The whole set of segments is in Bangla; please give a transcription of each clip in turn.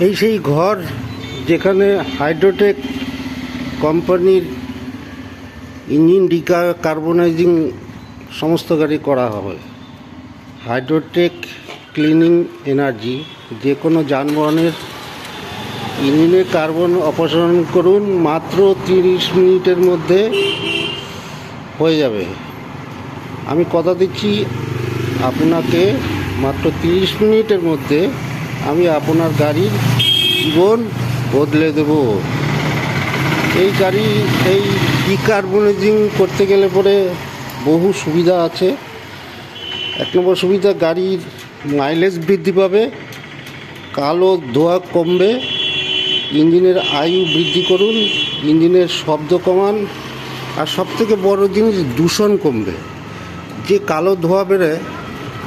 এই সেই ঘর যেখানে হাইড্রোটেক কোম্পানির ইঞ্জিন ডিকার্বনাইজিং সমস্ত গাড়ি করা হবে। হাইড্রোটেক ক্লিনিং এনার্জি যে কোনো যানবাহনের ইঞ্জিনে কার্বন অপসারণ করুন, মাত্র 30 মিনিটের মধ্যে হয়ে যাবে। আমি কথা দিচ্ছি আপনাকে, মাত্র 30 মিনিটের মধ্যে আমি আপনার গাড়ির জীবন বদলে দেব। এই ডিকার্বনাইজিং করতে গেলে পরে বহু সুবিধা আছে। 1 নম্বর সুবিধা, গাড়ির মাইলেজ বৃদ্ধি পাবে, কালো ধোঁয়া কমবে, ইঞ্জিনের আয়ু বৃদ্ধি করুন, ইঞ্জিনের শব্দ কমান, আর সবথেকে বড় জিনিস দূষণ কমবে। যে কালো ধোঁয়া বেড়ে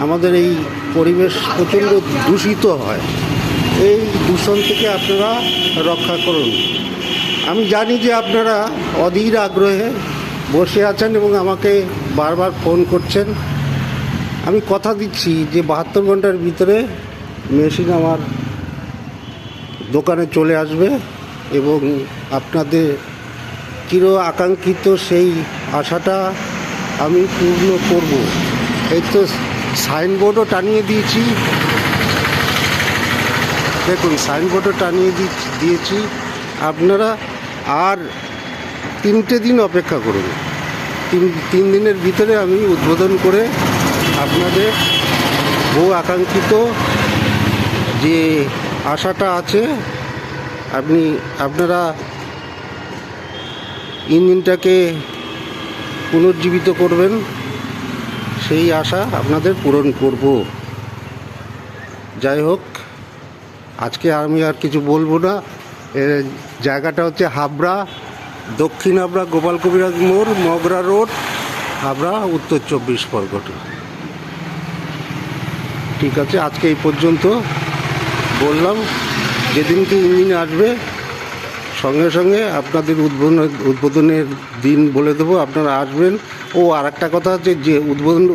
আমাদের এই পরিবেশ প্রচণ্ড দূষিত হয়, এই দূষণ থেকে আপনারা রক্ষা করুন। আমি জানি যে আপনারা অধীর আগ্রহে বসে আছেন এবং আমাকে বারবার ফোন করছেন। আমি কথা দিচ্ছি যে 72 ঘন্টার ভিতরে মেশিন আমার দোকানে চলে আসবে এবং আপনাদের চির আকাঙ্ক্ষিত সেই আশাটা আমি পূর্ণ করব। এই তো সাইনবোর্ডও টানিয়ে দিয়েছি, দেখুন সাইনবোর্ডও টানিয়ে দিয়েছি। আপনারা আর 3টে দিন অপেক্ষা করুন। 3 দিনের ভিতরে আমি উদ্বোধন করে আপনাদের বহু আকাঙ্ক্ষিত যে আশাটা আছে, আপনারা ইঞ্জিনটাকে পুনর্জীবিত করবেন, সেই আশা আপনাদের পূরণ করব। যাই হোক, আজকে আমি আর কিছু বলবো না। জায়গাটা হচ্ছে হাবড়া, দক্ষিণ হাবড়া, গোপাল কবিরাজ মোড়, মগরা রোড, হাবড়া, উত্তর 24 পরগনা। ঠিক আছে, আজকে এই পর্যন্ত বললাম। যেদিনকে ইঞ্জিন আসবে সঙ্গে সঙ্গে আপনাদের উদ্বোধনের দিন বলে দেবো, আপনারা আসবেন। ও আর একটা কথা হচ্ছে, যে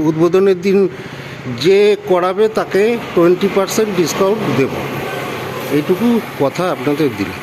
উদ্বোধনের দিন যে করাবে তাকে 20% ডিসকাউন্ট দেব। এইটুকু কথা আপনাদের দিলাম।